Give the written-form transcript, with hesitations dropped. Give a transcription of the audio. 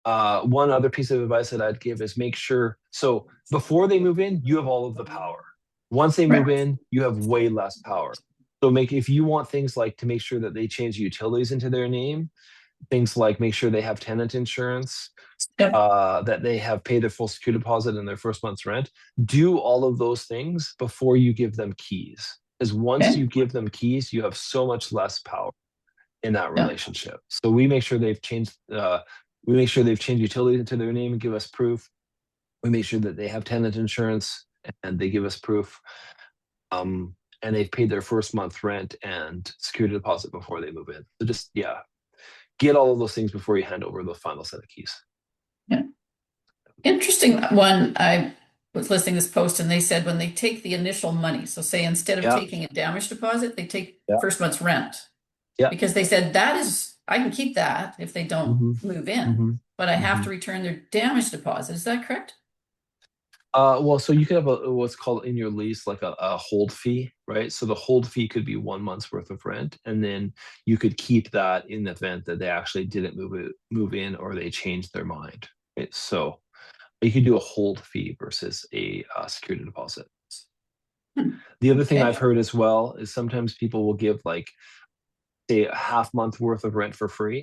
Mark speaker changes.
Speaker 1: One other piece of advice that I'd give is make sure, so before they move in, you have all of the power. Once they move
Speaker 2: Right.
Speaker 1: in, you have way less power. So if you want things like to make sure that they change utilities into their name, things like make sure they have tenant insurance,
Speaker 2: Yep.
Speaker 1: that they have paid their full security deposit and their first month's rent. Do all of those things before you give them keys. Because once
Speaker 2: Okay.
Speaker 1: you give them keys, you have so much less power in that
Speaker 2: Yeah.
Speaker 1: relationship. So we make sure they've changed utilities into their name and give us proof. We make sure that they have tenant insurance and they give us proof. And they've paid their first month rent and security deposit before they move in. So just get all of those things before you hand over the final set of keys.
Speaker 2: Yeah. Interesting one. I was listening to this post and they said when they take the initial money, so say instead of
Speaker 1: Yeah,
Speaker 2: taking a damage deposit, they take
Speaker 1: yeah,
Speaker 2: first month's rent.
Speaker 1: yeah.
Speaker 2: Because they said that is, I can keep that if they don't
Speaker 1: hmm
Speaker 2: move in,
Speaker 1: hmm
Speaker 2: but I have
Speaker 1: hmm
Speaker 2: to return their damage deposit. Is that correct?
Speaker 1: Well, so you could have what's called in your lease like a hold fee, right? So the hold fee could be 1 month's worth of rent, and then you could keep that in the event that they actually didn't move in or they changed their mind. Right? So you could do a hold fee versus a security deposit.
Speaker 2: Hmm.
Speaker 1: The other thing I've
Speaker 2: Okay.
Speaker 1: heard as well is sometimes people will give like say a half month worth of rent for free.